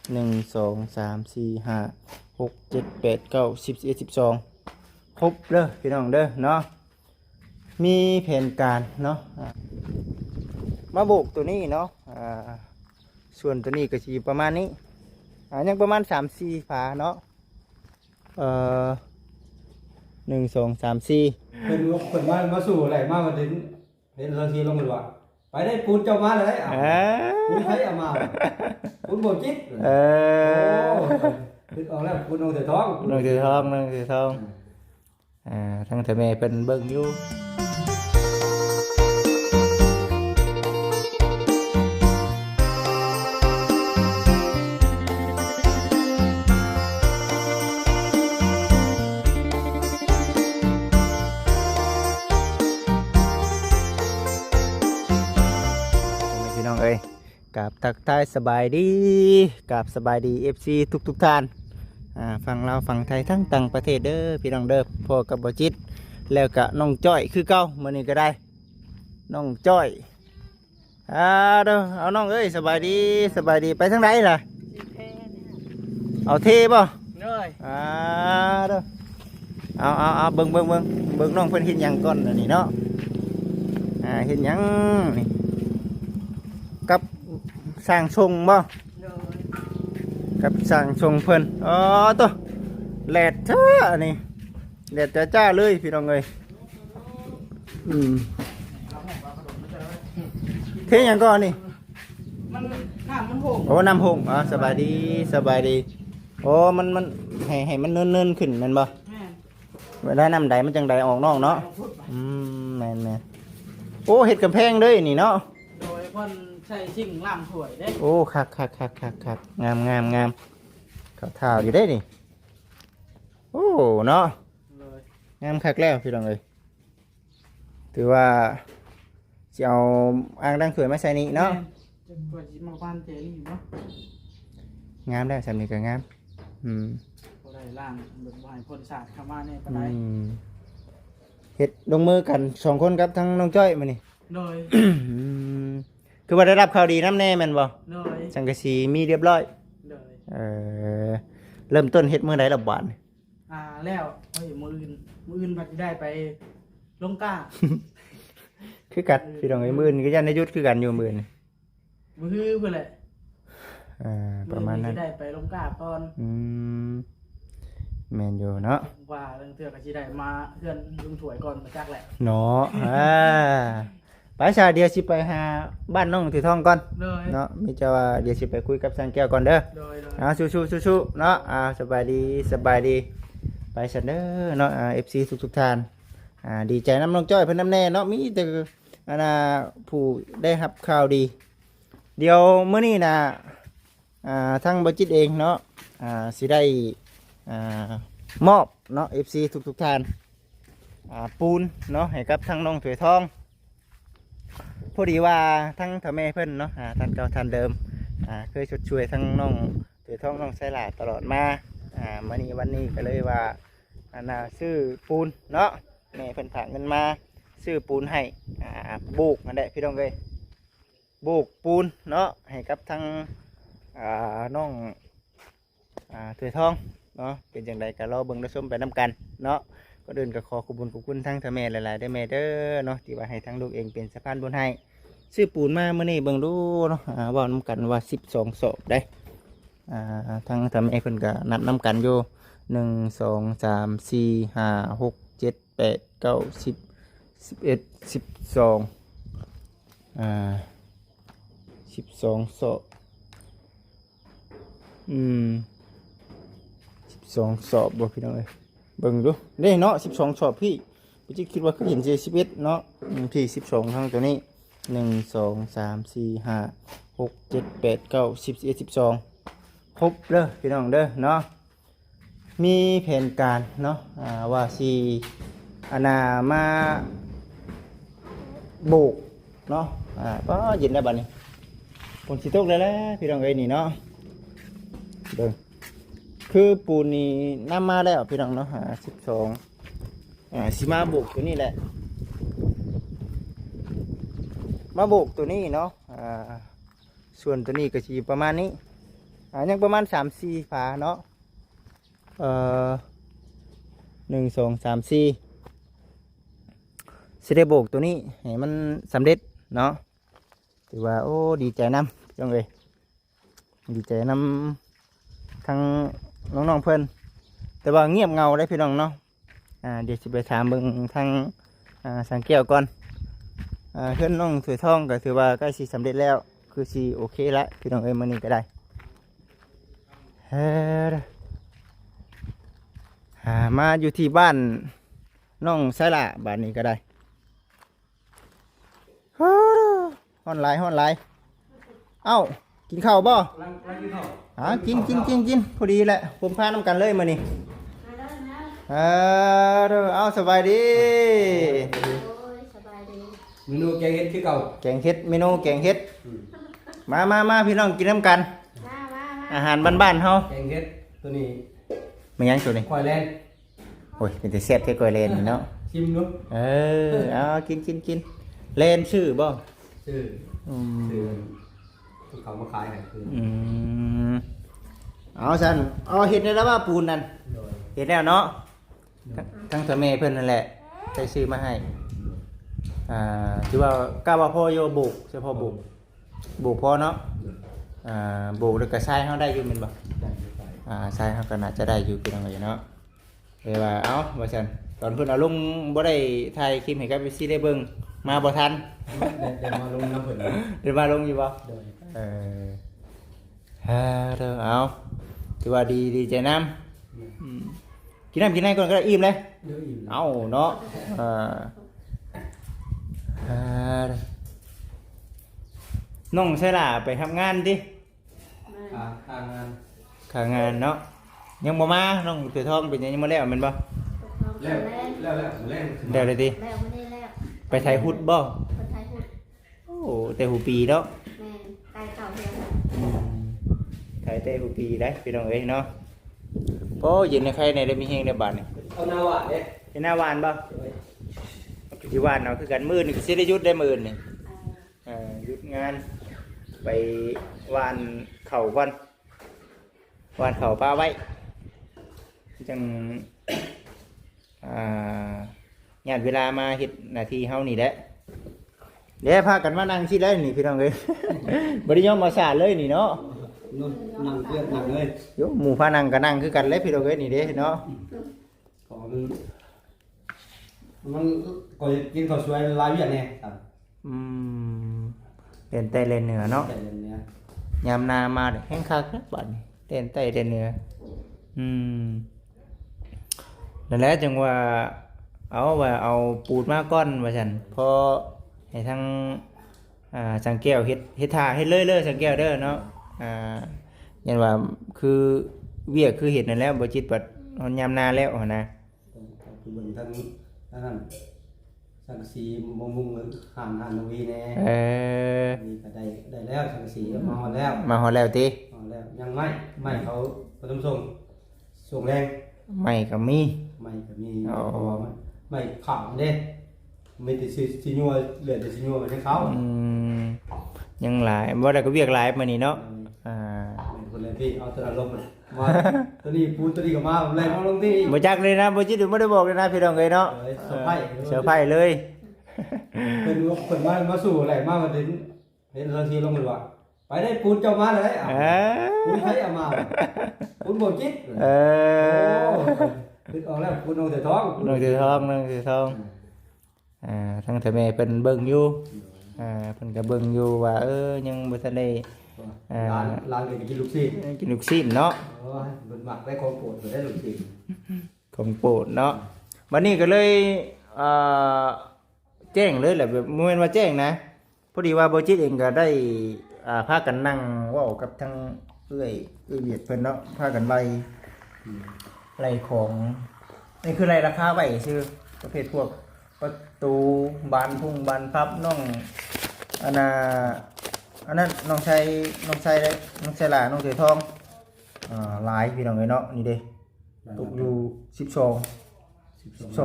1 2 3 4 5 6 7 8 9 10 11 12ครบเด้อพี่น้องเด้อเนาะมีแผนการเนาะมาโบกตัวนี้เนาะส่วนตัวนี้ก็จะประมาณนี้ยังประมาณ3-4 ฝาเนาะ1 2 3 4เพิ่นมาสู่อะไรมาเห็นเราทีลงเลยว่าไปได้ปูนเจ้ามาเลยปูนไทยเอามาปูนโบจิตคือออกแล้วปูนองเถื่อทองทั้งเธอแม่เป็นเบิ่งอยู่พี่น้องเอ้ยกับทักทายสบายดีกับสบายดี FC ทุกท่านฟังเราวฟังไทยทั้งต่างประเทศเด้อพี่น้องเด้อพ่อกับบ่จิตแล้วก็น้องจ้อยคือเก่ามื้อนี้ก็ได้น้องจ้อยเด้อเอาน้องเอ้ยสบายดีไปทางใดล่ะเอาเทบ่เด้อเด้อเอาเบิ่งน้องเพิ่นเฮ็ดหยังก่อนอันนี้เนาะเฮ็ดหยังนี่กับสร้างชงบ่กับสั่งชงเพิ่นตัวแหลดจ้านี่แหลดจ้าเลยพี่น้องเอ้ยเท่ยังก่อนนี่มันน้ำมันหงโอ้น้ำหงสบายดีโอ้มันให้มันเนินขึ้นแม่นบ่เวลาน้ำใดมันจังใดออกนอกเนาะแม่นโอ้เห็ดกำแพงเลยนี่เนาะโดยคนใช้ชิ่งล่างถวยได้โอ้คักงามเขาเท้าอยู่ได้นี่โอ้เนาะงามคักแล้วพี่น้องเอ้ยถือว่าจะเอาอ่างดังถวยมาใส่นี่เนาะตัวจิมาบ้านเจนี่เนาะงามได้สำนีก็งามก็ได้ล่างเบิกบานคนศาสตร์เข้ามาเนี่ยก็ได้เฮ็ดลงมือกัน2 คนกับทั้งน้องจ้อยมานี่โดยคือว่าได้รับข่าวดีน้ำแน่แม่นบ่โดยสังกะสีมีเรียบร้อยโดยเริ่มต้นเฮ็ดมื้อใดล่ะบาดแล้วเฮ้ยมื้ออื่นบัดได้ไปลงก้าคือกัดพี่น้องไอ้มื้อนี้ก็ยันในยุทธคือกันอยู่มื้อนี้มื้อเพิ่นแหละประมาณนั้นได้ไปลงก้าก่อนแม่นอยู่เนาะว่าเรื่องเทื่อก็สิได้มาเพื่อนลุงถวยก่อนมาจักแหละเนาะไปชาเดียวสิไปหาบ้านน้องถือทองก่อนเนาะมีเจ้าว่าเดี๋ยวสิไปคุยกับสังแก้วก่อนเด้อสู้เนาะสบายดีไปสันเด้อเนาะFC ทุกท่านดีใจน้ำน้องจ้อยเพิ่นน้ำแน่เนาะมีแต่ผู้ได้รับข่าวดีเดี๋ยวมื้อนี้นะทั้งบ่จิตเองเนาะสิได้มอบเนาะ FC ทุกท่านปูนเนาะให้กับทั้งน้องถวยทองพอดีว่าทั้งทำแม่เพิ่นเนาะท่านเก่าท่านเดิมเคยช่วยทั้งน้องถวยทองน้องไซลาตลอดมาวันนี้ก็เลยว่าซื้อปูนเนาะแม่เพิ่นฝากเงินมาซื้อปูนให้บุกนั่นแหละพี่น้องเอ้ยบุกปูนเนาะให้กับทั้งน้องถวยทองเนาะเป็นอย่างไรก็รอเบิ่งรอชมไปน้ำกันเนาะก็เดินก็ขอขอบคุณทั้งทำแม่หลายๆได้แม่เด้อเนาะที่ว่าให้ทั้งลูกเองเป็นสะพานบุญให้ซื้อปูนมาเมื่อนี้เบิ่งดูเนาะว่าน้ำกันว่า12 ศพได้ทั้งทำแม่เพิ่นก็นับน้ำกันอยู่1 2 3 4 5 6 7 8 9 10 11 12 12 ศพ12 ศพบ่พี่น้องเอ้ยเบิ่งดูได้เนาะ12 ศพพี่จิคิดว่าคือเห็น11เนาะพี่12ทั้งตัวนี้1 2 3 4 5 6 7 8 9 10 11 12ครบเด้อพี่น้องเด้อเนาะมีแผนการเนาะว่าสิมาโบกเนาะก็เย็นแล้วบัดนี้ฝนสิตกแล้วพี่น้องเอ้ยนี่เนาะเบิ่งคือปูนนี่น้ำมาแล้วพี่น้องเนาะ12สิมาโบกตัวนี้แหละมาโบกตัวนี้เนาะส่วนตัวนี้ก็สิประมาณนี้ ยังประมาณ3-4ฝาเนาะ1 2 3 4สิได้โบกตัวนี้ให้มันสำเร็จเนาะถือว่าโอ้ดีใจนำจังเลยดีใจนำทั้งน้องๆเพื่อนแต่ว่าเงียบเงาได้พี่น้องเนาะเดี๋ยวจะไปถามเบิ่งทางสังเกตก่อนเพื่อนน้องสวยทองก็ถือว่าใกล้สิสำเร็จแล้วคือสิโอเคละพี่น้องเอ้ยมื้อนี้ก็ได้มาอยู่ที่บ้านน้องไซละบ้านนี้ก็ได้ฮ้อนหลายเอ้ากินข้าวบ่กินพอดีแหละผมพาน้ำกันเลยมื้อนี้เอาสบายดีเมนูแกงเห็ดคือเก่าแกงเห็ดเมนูแกงเห็ดมาพี่น้องกินน้ำกันอาหารบ้านๆเฮาแกงเห็ดตัวนี้ไม่ยังตัวนี้ควายแลนโอ้ยเป็นแต่แซ่บแค่กอยเลนเนาะชิมดูเอากินเลนชื่อบ่ชื่อเขามาขายให้คือเอาซั่นเอาเห็ดได้แล้วว่าปูนนั่นเห็ดแล้วเนาะทั้งเธอแม่เพิ่นนั่นแหละใส่ซื้อมาให้ถือว่ากล้าว่าพ่อโยบุกเฉพาะบุกพอเนาะบุกแล้วก็ใช้เฮาได้อยู่แม่นบ่ใช้เฮาก็น่าจะได้อยู่พี่น้องเอ้ยเนาะว่าเอ้าว่าซั่นตอนเพิ่นเอาลงบ่ได้ถ่ายคลิปให้กับ FC ได้เบิ่งมาบ่ทันเดี๋ยวมาลงน้ำเพิ่นเดี๋ยวมาลงอยู่บ่เอาถือว่าดีใจนำกินน้ำกินไหนก่อนก็ได้อิ่มเลยเอาเนาะน้องใช่ล่ะไปทำงานดิข้างานเนาะยังบ่มาน้องถือทองเป็นยังบ่แล้วแม่นบ่แล้วเลยดิไปไทยฮุดบ่โอ้แต่หูปีเนาะไทยแต่หูปีได้พี่น้องเอ้ยเนาะโอ้ยินในใครในได้มีเฮงในบ้านนี่เอาหน้าหวานเด้เป็นหน้าหวานบ่ที่หวานเนาะคือกันมื้อนี่สิได้หยุดได้มื้อนี่หยุดงานไปหวานเข่าก่อนหวานเข่าปลาไว้จังงานเวลามาเฮ็ดหน้าที่เฮานี่แหละเดี๋ยวพากันมานั่งสิได้นี่พี่น้องเอ้ยบ่ได้ยอมมาสาดเลยนี่เนาะนั่งเพื่อนนั่งเลยโยหมู่พานั่งก็นั่งคือกันเลยพี่น้องเอ้ยนี่เด้เนาะของมันก็กินข้าวสวยลายเวียดแน่ครับเล่นใต้เล่นเหนือเนาะยามนามาแห้งคักนะบัดนี้เล่นใต้เล่นเหนือนั่นแหละจังว่าเอาปูดมาก้อนว่าซั่นพอให้ทั้งสังแก้วเฮ็ดท่าเฮ็ดเลยสังแก้วเด้อเนาะยันว่าคือเวียกคือเฮ็ดนั่นแหละบ่จิตบัดฮอนยามนาแล้วหั่นนะคือเบิ่งทั้งนั้นสังสีมุงหานนวีแน่นี่ก็ได้แล้วสังสีมาฮอดแล้วติฮอดแล้วยังไม่เขาผสมส่งแรงไม่ก็มีอ๋อไม่ขาวเด้ไม่ได้สิญัวเหลือแต่สิญัวให้เขายังหลายบ่ได้ก็เวียกหลายมื้อนี้เนาะคนเลยพี่เอาตัวลงมาตัวนี้ปูตัวนี้ก็มาแรงเอาลงที่บ่จักเลยนะบ่จิตบ่ได้บอกเลยนะพี่น้องเอ้ยเนาะเซอร์ไพรส์เลยเป็นมาสู่อะไรมาถึงเห็นสักทีลงเลยว่าไปได้ปูนเจ้ามาเลยปูนใครเอามาปูนโบจิตคือออกแล้วปูนน้องถือทองทั้งเธอแม่เพิ่นเบิ่งอยู่เพิ่นก็เบิ่งอยู่ว่ายังบ่ทันได้ร้านเลยกินลูกชิ้นเนาะเบิ่นมักได้ของโปรดได้ลูกชิ้นของโปรดเนาะวันนี้ก็เลยแจ้งเลยแหละแบบบ่แม่นว่าแจ้งนะพอดีว่าบ่จิตเองก็ได้พากันนั่งเว้ากับทั้งเอื้อยเวียดเพิ่นเนาะพากันไล่ของนี่คือไล่ราคาไว้ซื่อประเภทพวกประตูบานพุ่งบานพับน้องอันนั้นน้องชายได้น้องชายหล่าน้องเสือทองหลายพี่น้องเอ้ยเนาะนี่เด้ตกอยู่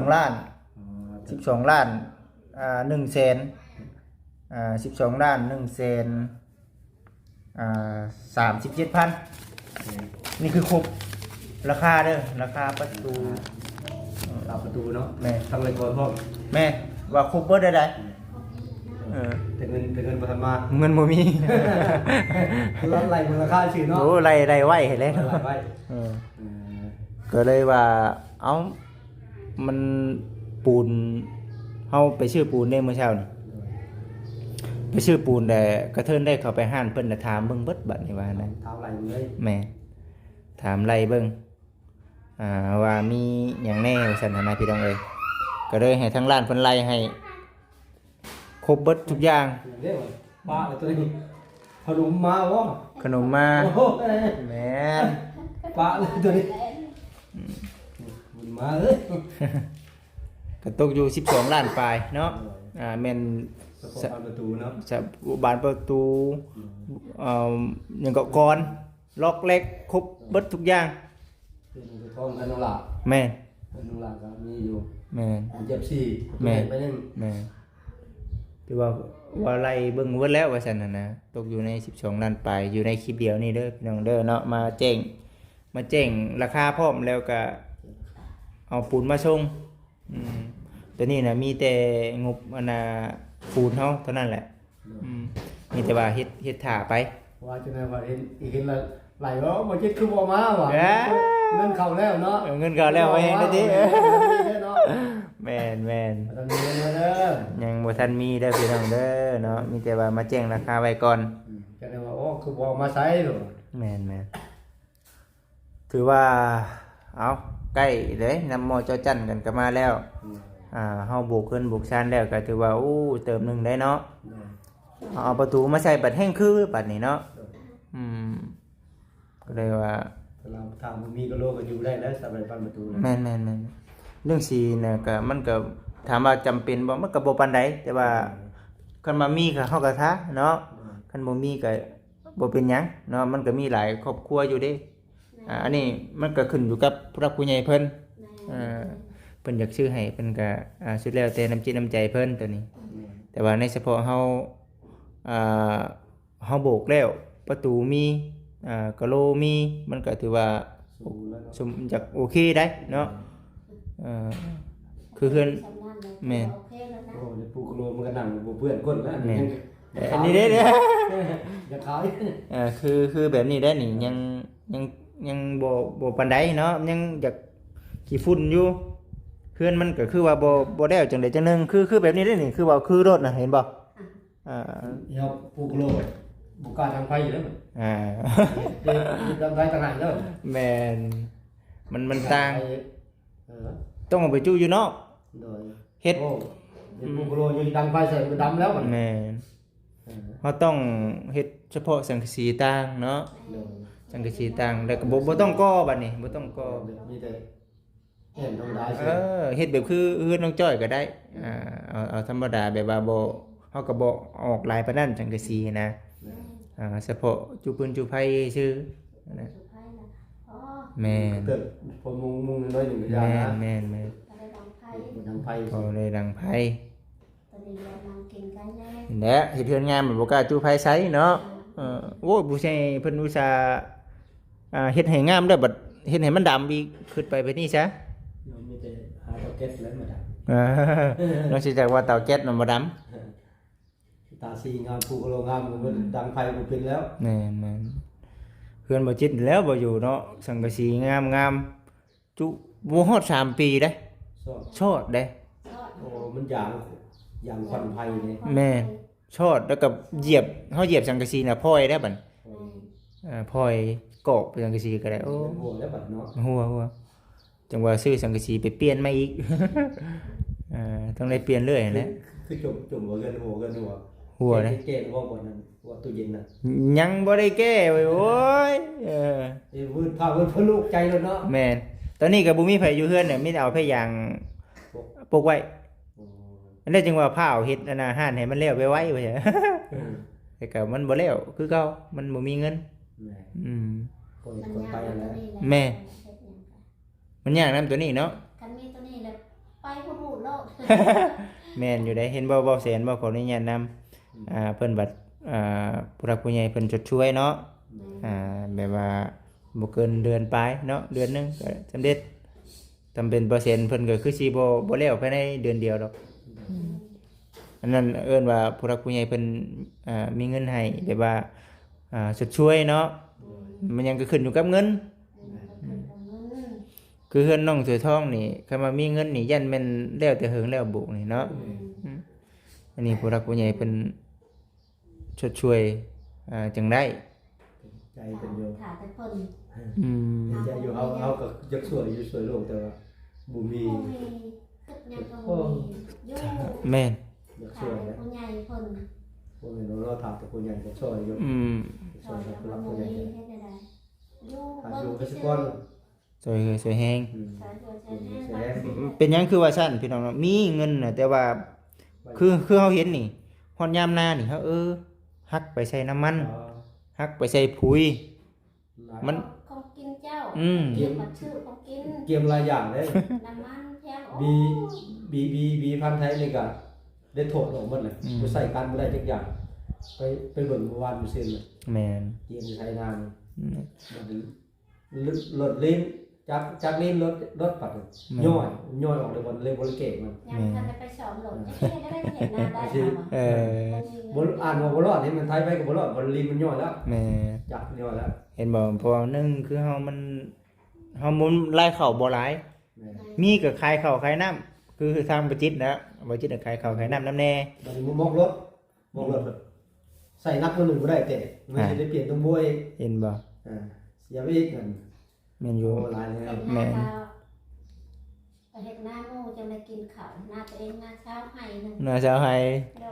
12 ล้าน12 ล้าน1 แสน12 ล้าน1 แสน37,000 นี่คือครบราคาเด้อราคาประตู ตามประตูเนาะ แม่ ทำอะไรก่อนพ่อ แม่ว่าครบเบิดได้เออ แต่เงินประทานมา เงินบ่มี แล้วไรมูลค่าชื่อเนาะ โอ้ไรไว้ให้แล้ว ไรไว้ เออก็เลยว่าเอ้ามันปูนเฮาไปชื่อปูนได้เมื่อเช้านี่ไปชื่อปูนแต่กระเทินได้เข้าไปห้านเพิ่นน่ะถามเบิ่งเบิดบัดนี่ว่านั่น เท้าไรเลย แม่ถามไรเบิ่งว่ามีหยังแน่ว่าซั่นน่ะนะพี่น้องเอ้ยก็เลยให้ทางร้านเพิ่นไล่ให้ครบเบิดทุกอย่าง เรียกว่าป้าเลยตัวนี้ขนมมาวะ ขนมมา โอ้โห แม่น ป้าเลยตัวนี้บุญมาเอ้ย ก็ตกอยู่12ล้านปลายเนาะแม่น สะพานประตูเนาะ จะบานประตูอย่างเกาะกรล็อกเล็กครบเบิดทุกอย่าง เป็นท้องกันนองหลัก แม่น กันนองหลักก็มีอยู่ แม่น เจ็บสี่ แม่ ไปนึง แม่นที่ว่าไล่เบิ่งเบิดแล้วว่าซั่นน่ะนะตกอยู่ใน12ล้านปลายอยู่ในคลิปเดียวนี่เด้อพี่น้องเด้อเนาะมาแจ้งราคาพร้อมแล้วก็เอาปูนมาส่งตัวนี้นะมีแต่งบอันน่ะปูนเฮาเท่านั้นแหละมีแต่ว่าเฮ็ดถ่าไป ว่าจะไหนว่าเห็นไหลว่าบ่คิดคือบ่มาว่ะเงินเข้าแล้วเนาะ เงินก็แล้วไว้ให้ได้ดิ เนาะ แม่น ตอนนี้เงินเด้อ ยังบ่ทันมีเด้อพี่น้องเด้อเนาะมีแต่ว่ามาแจ้งราคาไว้ก่อน จะได้ว่าโอ้คือบ่มาใช้หรอ แม่นถือว่าเอาใกล้เลยนำหม้อเจ้าจันกันก็มาแล้วเฮาบุกขึ้นบุกชันแล้วก็ถือว่าอู้เติมหนึงได้เนาะเอาประตูมาใส่บัดแห้งคือบัดนี้เนาะก็เลยว่า เราทำมีกะโลก็อยู่ได้แล้วสบายปันประตู แม่นเรื่องสีเนี่ยก็มันก็ถามว่าจำเป็นบ่มันก็บ่ปานใดแต่ว่าคันมามีก็เฮาก็ท้าเนาะคันบ่มีก็บ่เป็นหยังเนาะมันก็มีหลายครอบครัวอยู่เด้อันนี้มันก็ขึ้นอยู่กับผู้รักผู้ใหญ่เพิ่นเพิ่นอยากซื้อให้เพิ่นก็สุดแล้วแต่น้ำจิตน้ำใจเพิ่นตัวนี้แต่ว่าในเฉพาะเฮาโบกแล้วประตูมีกะโลมีมันก็ถือว่าสมจากโอเคได้เนาะคือเพื่อนแม่น โอ้ยปูกะโลมันก็นั่งบ่เพื่อนคนแล้ว แม่นอันนี้ได้เนี่ย อย่าขาย คือแบบนี้ได้นี่ยังบ่ปานใดเนาะยังอยากขี้ฝุ่นอยู่เพื่อนมันก็คือว่าบ่ได้จังได๋จังนึงคือแบบนี้ได้นี่คือว่าคือรถน่ะเห็นบ่เฮาปูกะโลบ่กล้าทางไฟอยู่แล้วทางไฟต่างหากเด้อ แม่นมันต่างต้องเอาไปจู้อยู่นอก โดย เฮ็ด ปูกะโลอยู่ดังไฟใส่มันดำแล้วมัน แม่นเฮาต้องเฮ็ดเฉพาะสังกะสีต่างเนาะสังกะสีต่างแล้วก็บ่ต้องก่อบัดนี้บ่ต้องก่อ มีแต่เห็นธรรมดา เฮ็ดแบบคือน้องจ้อยก็ได้เอาธรรมดาแบบว่าบ่เฮาก็บ่ออกลายปานนั้นสังกะสีนะเฉพาะจุปืนจุไผซื่อนะแม่น เติบพอมุงน้อยหนึ่งก็ยานะ แม่น ดังไฟ พอเลยดังไผแหละเฮ็ดเฮือนงามมันบ่กล้าจุไผใช้เนาะโอ้ผู้ใหญ่เพิ่นอุตส่าห์เฮ็ดให้งามได้อบัดเฮ็ดให้มันดำอีกขึ้นไปนี่ซะ มีแต่หาเตาแก๊สแล้วมาดัง นอกจากว่าเตาแก๊สมันบ่ดำ ตาซีงามปูกะโลงามมันดังไฟมันเป็นแล้ว แม่นเพื่อนบ่จิตแล้วบ่อยู่เนาะสังกะสีงามจุบ่ฮอด3ปีเด้ ชอดเด้ โอ้มันอย่างควันไฟเลย แม่นชอดแล้วก็เหยียบเฮาเหยียบสังกะสีน่ะพลอยได้บัดพลอยกอกสังกะสีก็ได้โอ้ หัวแล้วแบบเนาะ หัวจังว่าซื้อสังกะสีไปเปลี่ยนมาอีก ต้องได้เปลี่ยนเรื่อยแหละ คือจุ่มหัวเกินหัวนะเก่งว่าบนนั้นว่าตู้เย็นน่ะ ยังบ่ได้แก้เว้ยโอ้ยวืดพาเพิ่นลูกใจแล้วเนาะ แม่นตอนนี้ก็บ่มีไผอยู่เฮือนเนี่ยมีแต่เอาพยางปกไว้อันนั้นจึงว่าผ้าเอาเฮ็ดอันน่ะห่านให้มันแล้วไปไว้ว่าซั่น แต่ก็มันบ่แล้วคือเก่ามันบ่มีเงินปล่อยคนไปแล้ว แม่มันยากนำตัวนี้เนาะ คันมีตัวนี้แล้วไปผู้หูโลก แม่นอยู่ได้เห็นบ่แสนบ่ขออนุญาตนำเพิ่นบัดผู้รักผู้ใหญ่เพิ่นจดช่วยเนาะแบบว่า บ่เกินเดือนปลายเนาะเดือนหนึงก็สำเร็จทำเป็นเปอร์เซ็นต์เพิ่นก็คือสิบ่แล้วภายในเดือนเดียวดอกอันนั้นเอิ้นว่าผู้รักผู้ใหญ่เพิ่นมีเงินให้แบบว่าชดช่วยเนาะมันยังก็ขึ้นอยู่กับเงินคือเฮือนน้องสวยทองนี่คันว่ามีเงินนี่ยันแม่นแล้วแต่เหิงแล้วบุนี่เนาะอันนี้ผู้รักผู้ใหญ่เพิ่นชดช่วยจังได้ ใจเป็นอยู่ ถ่ายแต่เพิ่น ใจอยู่เอาก็ยักสวยอยู่สวยโลกแต่ว่าบ่มี บ่มีตึกหยังก็บ่มีอยู่ แม่น ยักส ถ่า วย ย แต่ นะ ผู้ใหญ่เพิ่น บ่แม่นเราถามแต่คนใหญ่ก็สวยอยู่ส ถ่า วย ยแต่ กับ ผู้ รับ ให คนใหญ่ ญ่เฮ็ดได้อยู่ ถ้า เบิ่ อยู่ ง ก็สิ ซื่ ก่อน สวยแฮง ถ่ายตัวใช้ แส แน่ ง เป็นหยังคือว่าซั่นพี่น้องเนาะมีเงินน่ะแต่ว่าคือเฮาเห็นนี่ฮอดยามหน้านี่เฮาฮักไปใส่น้ำมันฮักไปใส่ปุ๋ย มัน ของกินเจ้า เกี่ยม บัดชื่อของกิน เกี่ยมหลายอย่างเลย น้ำมันแพง บีพันธุ์ไทยนี่ก็ได้โทษออกหมดเลยบ่ใส่กันบ่ได้จักอย่างไปเบิ่งเมื่อวานมื้อซื่อเลย แม่น เตรียมใช้นานรถลิ้นจักลิ้นรถปัดย่อยออกเลยบนเลยบริเกตมัน ยังทันได้ไปสอนหลงจะได้เห็นหน้าได้ บนอ่านว่าบรอดนี่มันไทยไปกับบรอดบนลิ้นมันย่อยแล้ว แม่ จักย่อยแล้ว เห็นบ่เพราะว่าหนึงคือเฮามุนไล่เข้าบ่หลาย มีก็ขายข้าวขายน้ำคือทางบ่จิตนะบ่จิตก็ขายข้าวขายน้ำแน่ บัดนี้มองรถใส่นักตัวหนึ่งบ่ได้แต่มันสิได้เปลี่ยนตรงบวย เห็นบ่ เสียไปอีกนั่น แม่นอยู่ โอ้หลายเลย แม่ไปเห็ดหน้ามูจะมากินข้าวหน้าตัวเองหน้าเช้าให้นึง น่าจะให้ โด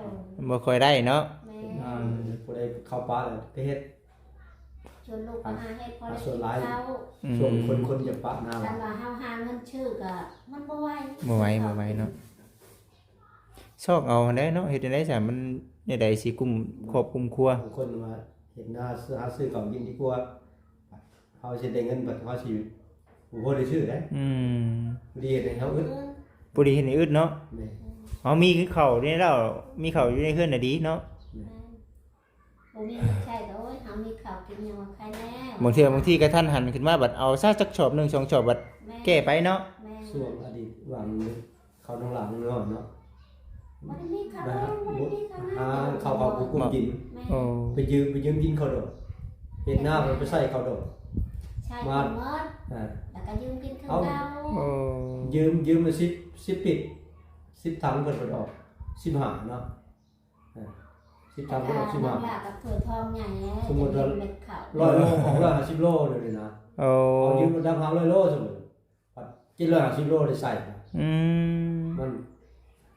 บ่ค่อยได้เนาะ แม่ ผู้ใดเข้าป่าแล้วไปเฮ็ด ชวนลูกมาหาเฮ็ดพอได้กินข้าว ส่วนคนจะปะหน้า แต่ว่าเฮาหาเงินชื่อก็มันบ่ไหว บ่ไหวเนาะชอกเอาได้เนาะเฮ็ดจังได๋ซะมันเนี่ยใดสิกุมครอบคลุมครัว บางคนมาเห็นหน้าหาซื้อของกินดีกว่าเขาสิได้เงินบัดเขาสิบ่ได้ชื่อได้ดีเลยเขาอึด บ่ดีเฮ็ดให้อึดเนาะเอามีคือข้าวนี่แล้วมีข้าวอยู่ในเฮือนน่ะดีเนาะ บ่มีใช่แต่โอ้ยเฮามีข้าวกินยังว่าใครแน่ บางทีก็ทันหันขึ้นมาบัดเอาซะจักชอบ1 2ชอบบัดแก้ไปเนาะ แม่ ส่วนอดีตหวังเขาน้องหลังเนาะเนาะ บ่ได้มีข้าว นะ บ่ได้มีข้าว หาเขากุ้งกิน โอ้ ไปยืมกินเขาดอกเห็นหน้ามันไปใส่เขาดอก ใช่หมดแล้วก็ยืมกินข้าวเก่า โอ้ ยืมมา10ปิด10ถังเพิ่นออก15เนาะ10ถังเพิ่นออก หลากับเผือทองใหญ่แล้ว สมมุติว่า เม็ดข้าว 100โลของ150โลเลยนะ โอ้ เอายืมมาดัง100โลสมมุติปัดกิน150โลได้ใส่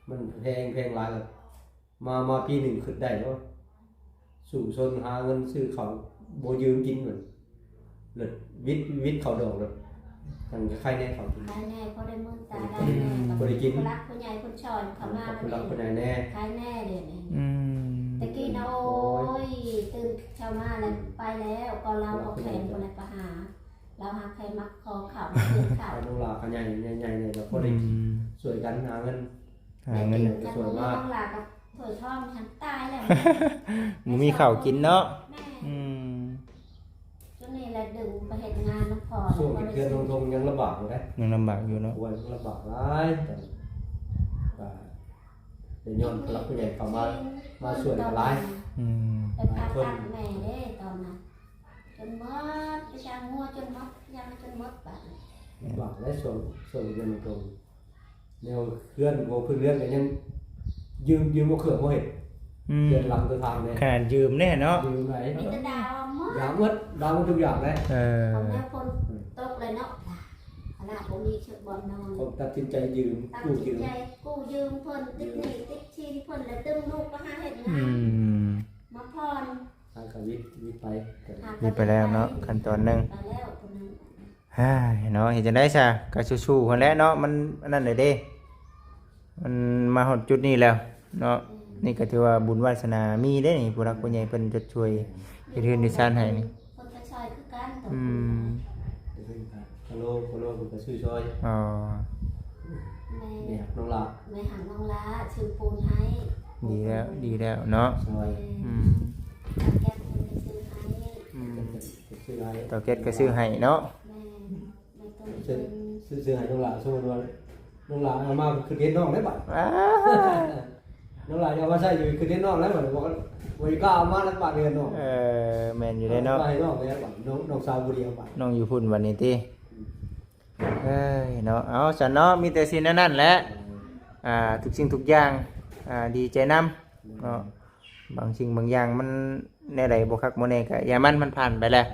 มันแพงหลายแล้วมาปีหนึ่งขึ้นได้เนาะสู่ชนหาเงินซื้อเขาบ่ยืมกินเหมือนเลิศวิทย์เขาดอกเลยทางใครแน่เขากิน ใครแน่พอได้มื้อตาได้ บ่ได้กิน ผู้รักผู้ใหญ่ผู้ชอยเขามา คนรักคนใหญ่แน่ ใครแน่เดี๋ยวนี้ อืม ตะกี้นะโอ้ยตื่นเช้ามาแล้วไปแล้วก็เราเอาแขนคนไหนไปหาเราหาใครมักคอข่าวมาเตือนข่าว ไปน้องลาเขาใหญ่เนี่ยเราก็ได้ช่วยกันหาเงิน หาเงิน จะสวยมากหลากับถวยทองฉันตายแล้ว บ่มีข้าวกินเนาะ แม่ อืม ช่วงนี้แหละดึงไปเห็นงานน้ำพอ ช่วงเดือนทงยังลำบากอยู่นะ ยังลำบากอยู่เนาะ วันลำบากหลายแต่เดี๋ยวย้อนรับผู้ใหญ่เข้ามาช่วยกันหลาย อืม ไปพาตัดแม่เด้ตอนนั้นจนมดไปจางงัวจนมดยังจนมดแบบ ลำบากและส่วนเดือนทงแนวเพื่อนโมเพื่อนเรื่องกันยังยืมเอาเครื่องมาเห็ด อืม เดือนหลังตัวทางเนี่ย ขนาดยืมแน่เนาะ ยืมไหน มีแต่ดาวมด อย่างวัดดาวทุกอย่างเลย เออ เอาแม่คนตกเลยเนาะขนาดผมมีชุดบอลนอน ผมตัดสินใจยืม ตั้ง กู้ จิ ยื ต ม ใจกู้ยืมเพิ่นติ๊กนี่ติ๊กชีเพิ่นแล้วดึงลูกมาหาเห็ดงา อื น ม มาพร ทางกับวิทย์ไป นี่ไปแล้วเนาะขั้นตอนหนึง ไปแล้วตรงนั้น ฮ่าเนาะเฮ็ดจังได๋ซะก็สู้ๆพุ่นแหละเนาะมันอันนั้นได้เด้มันมาฮอดจุดนี้แล้วเนาะนี่ก็ถือว่าบุญวาสนามีเด้นี่ผู้รักผู้ใหญ่เพิ่นจะช่วยเฮ็ดเฮือนดิซ่านให้นี่ คนกระชอยคือกันตรง อืม โคโลผมก็ซื้อซอย อ๋อ แม่ เนี่ยน้องลา แม่หันน้องลาชื่อปูนให้ ดีแล้วเนาะ ซอย อืม แก้มคนไปซื้อให้ อืม ซื้อ หลาย เต่าเก็ดก็ซื้อให้เนาะ แม่ไม่ต้อง ซื้ เป็ อน ซื้อให้น้องหลานสมมุติว่าน้องหลานเอามาคือเด็ดน้องได้บัด อ้า น้องหลานเอามาใช้อยู่คือเด็ดน้องแล้วบัดบอกว่าบ่กล้าเอามาแล้วบัดเดือนน้อง แม่นอยู่ได้เนาะ ให้น้องแล้วบัดน้องสาวบ่เดียวบัด น้องอยู่พุ่นวันนี้ติเอ้ยเนาะเอาซั่นเนาะมีแต่สิ่งนั้นแหละทุกสิ่งทุกอย่างดีใจนํเนาะบางสิ่งบางอย่างมันแนวใดบ่คักบ่แน่ก็อย่ามันผ่านไปแล้ว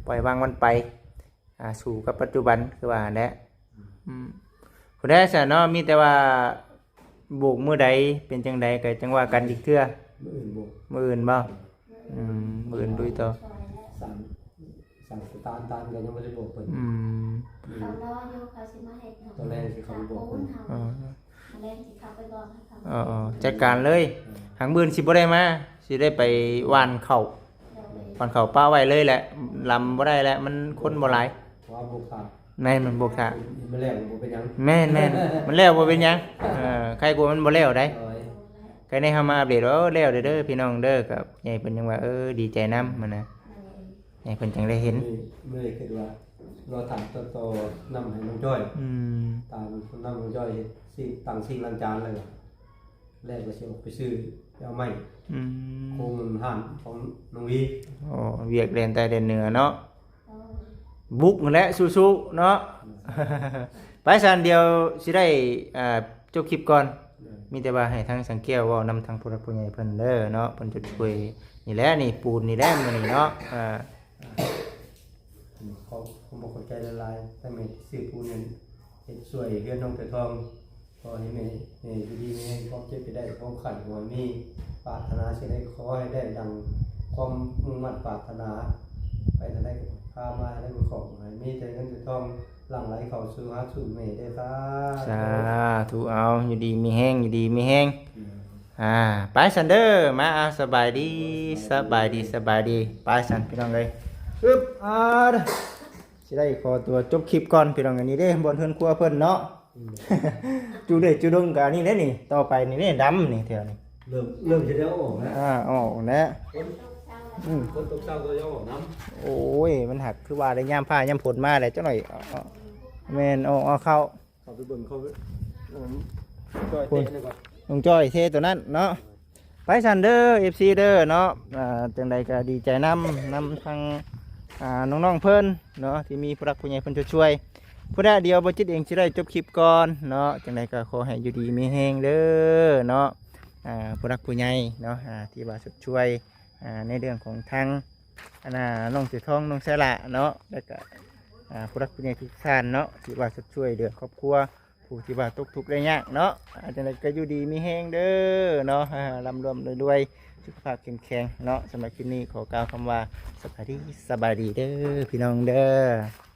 ปล่อยวางมันไปสู่กับปัจจุบันคือว่าแหละผู้ใดซะเนาะมีแต่ว่าโบกมื้อใดเป็นจังใดก็จังว่ากันอีกเทื่อ มื้ออื่นบ่ มื้ออื่นบ่มื้ออื่นดุยต่อ สั่งตามกันยังบ่ได้บอกเพิ่น เขารออยู่เขาสิมาเฮ็ด ตอนแรกสิเขาบอก ปู เพิ่ น น เฮาแรงสิเขาไปบอกให้เขา จัดการเลยหางบืนสิบ่ได้มาสิได้ไปหว่านข้าวหว่านข้าวป้าไว้เลยแหละลำบ่ได้แล้วมันคนบ่หลาย ว่าบ่ขาด แม่นมันบ่ค่ะ มาแล้วบ่เป็นหยัง แม่นมันแล้วบ่เป็นหยังใครกลัวมันบ่แล้วได้ เอ้ย ใครได้เฮามาอัปเดตว่าแล้วเด้อพี่น้องเด้อกับใหญ่เพิ่นยังว่าดีใจนํมันนะใหญ่เพิ่นจังได้เห็น เมื่อยคิดว่าเราถามต่อนำให้น้องจ้อย ตามนำน้องจ้อยเฮ็ดสิตั้งสิ่งล้างจานเลยแรกก็สิออกไปซื้อเอาไม้โคงมันห่านของน้องวี เวียกแดนใต้แดนเหนือเนาะบุกนั่นแหละสู้ๆเนาะ ไปสันเดียวสิได้จบคลิปก่อนมีแต่ว่าให้ทางสังเกตว่านำทางผู้รักผู้ใหญ่เพิ่นเด้อเนาะเพิ่นจะช่วยนี่แหละนี่ปูนนี่แหละมื้อนี้เนาะเขาบอกเข้าใจละลายแต่แม่ซื้อปูนนั้นเฮ็ดสวยเฮือนน้องแต่ทองพอให้แม่อยู่ดีมีให้ความเจ็บไปได้ความขันหัวมีปรารถนาสิได้ขอให้ได้ดังความมุ่งมั่นปรารถนาไปทางใดก็พามาได้บุญของให้มีแต่เงินแต่ทองหลั่งไหลเข้าสู่หาสู่แม่ได้ซะ สาธุเอาอยู่ดีมีแห้งอยู่ดีมีแห้งไปสันเด้อมาสบายดีไปสันพี่น้องเลยอึ๊บสิได้ขอตัวจบคลิปก่อนพี่น้องอันนี้เด้บนเฮือนครัวเพิ่นเนาะ จูเด็ดจูดงกันนี่เด้นี่ต่อไปนี่เด้ดำนี่แถวนี้ เริ่มจะได้ออกนะ ออกนะ คนตกเช้าก็จะออกน้ โอ้ยมันหักคือว่าได้ย่ามผ้าย่ามผลมาเลยจังหน่อยแม่นเอาเข้า ำเขาไปเบิ่งเขาก็เตะเลยก่อน ลงจ้อยเทตัวนั้นเนาะไปซันเดอร์ FC เด้อเนาะจังใดก็ดีใจนำทางน้องๆเพิ่นเนาะที่มีผู้รักผู้ใหญ่เพิ่นช่วยผู้ใดเดียวบ่จิตเองสิได้จบคลิปก่อนเนาะจังใดก็ขอให้อยู่ดีมีแฮงเด้อเนาะผู้รักผู้ใหญ่เนาะที่ว่าช่วยในเรื่องของทางน้องเสือทองน้องแสละเนาะแล้วก็ผู้รักผู้ใหญ่ทุกท่านเนาะที่ว่าช่วยเหลือครอบครัวผู้ที่ว่าตกทุกข์ได้ยากเนาะจังใดก็อยู่ดีมีแฮงเด้อเนาะร่ำรวยสุขภาพเข้มแข็งเนาะสำหรับคลิปนี้ขอกล่าวคำว่าสบายดีเด้อพี่น้องเด้อ